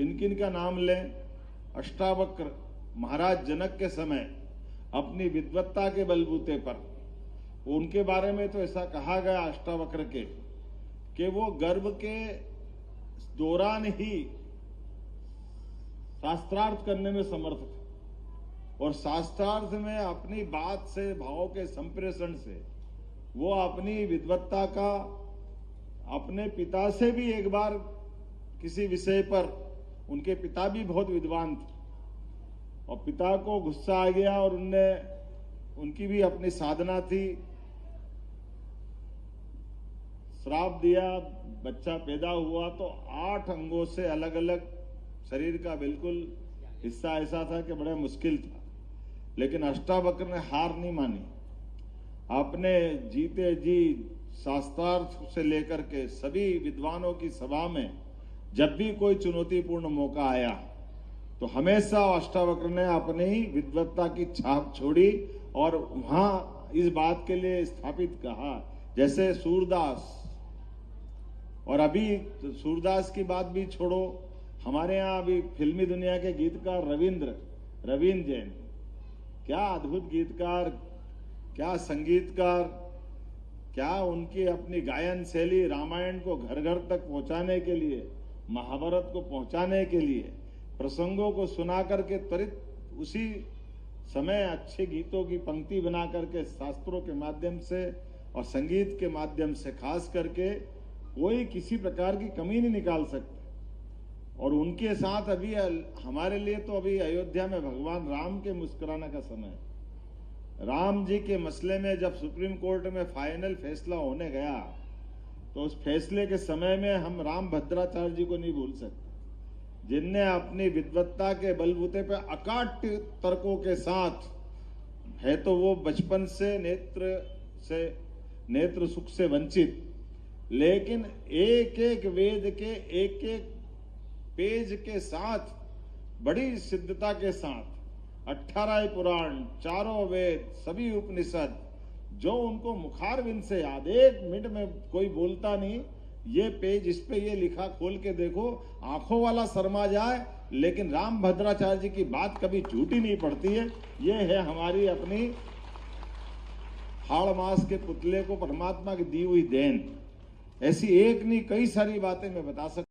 किन किन का नाम लें? अष्टावक्र महाराज जनक के समय अपनी विद्वत्ता के बलबूते पर, उनके बारे में तो ऐसा कहा गया अष्टावक्र के कि वो गर्भ के दौरान ही शास्त्रार्थ करने में समर्थ थे और शास्त्रार्थ में अपनी बात से, भाव के संप्रेषण से वो अपनी विद्वत्ता का अपने पिता से भी एक बार किसी विषय पर, उनके पिता भी बहुत विद्वान थे और पिता को गुस्सा आ गया और उनकी भी अपनी साधना थी, श्राप दिया, बच्चा पैदा हुआ तो 8 अंगों से अलग अलग शरीर का बिल्कुल हिस्सा ऐसा था कि बड़ा मुश्किल था। लेकिन अष्टावक्र ने हार नहीं मानी, अपने जीते जी शास्त्रार्थ से लेकर के सभी विद्वानों की सभा में जब भी कोई चुनौतीपूर्ण मौका आया तो हमेशा अष्टावक्र ने अपनी विद्वत्ता की छाप छोड़ी और वहां इस बात के लिए स्थापित कहा, जैसे सूरदास। और अभी सूरदास की बात भी छोड़ो, हमारे यहाँ अभी फिल्मी दुनिया के गीतकार रविंद्र जैन, क्या अद्भुत गीतकार, क्या संगीतकार, क्या उनकी अपनी गायन शैली, रामायण को घर घर तक पहुंचाने के लिए, महाभारत को पहुंचाने के लिए, प्रसंगों को सुना करके त्वरित उसी समय अच्छे गीतों की पंक्ति बना करके शास्त्रों के माध्यम से और संगीत के माध्यम से खास करके कोई किसी प्रकार की कमी नहीं निकाल सकता। और उनके साथ अभी हमारे लिए तो अभी अयोध्या में भगवान राम के मुस्कुराने का समय है। राम जी के मसले में जब सुप्रीम कोर्ट में फाइनल फैसला होने गया तो उस फैसले के समय में हम राम भद्राचार्य जी को नहीं भूल सकते, जिनने अपनी विद्वत्ता के बलबूते पर अकाट्य तर्कों के साथ, है तो वो बचपन से नेत्र सुख से वंचित, लेकिन एक एक वेद के एक एक पेज के साथ बड़ी सिद्धता के साथ 18 पुराण, 4 वेद, सभी उपनिषद जो उनको मुखारविंद से याद, 1 मिनट में कोई बोलता नहीं, ये पेज इस पे ये लिखा, खोल के देखो, आंखों वाला शर्मा जाए, लेकिन राम भद्राचार्य जी की बात कभी झूठी नहीं पड़ती है। ये है हमारी अपनी हाड़ मास के पुतले को परमात्मा की दी हुई देन। ऐसी एक नहीं कई सारी बातें मैं बता सकता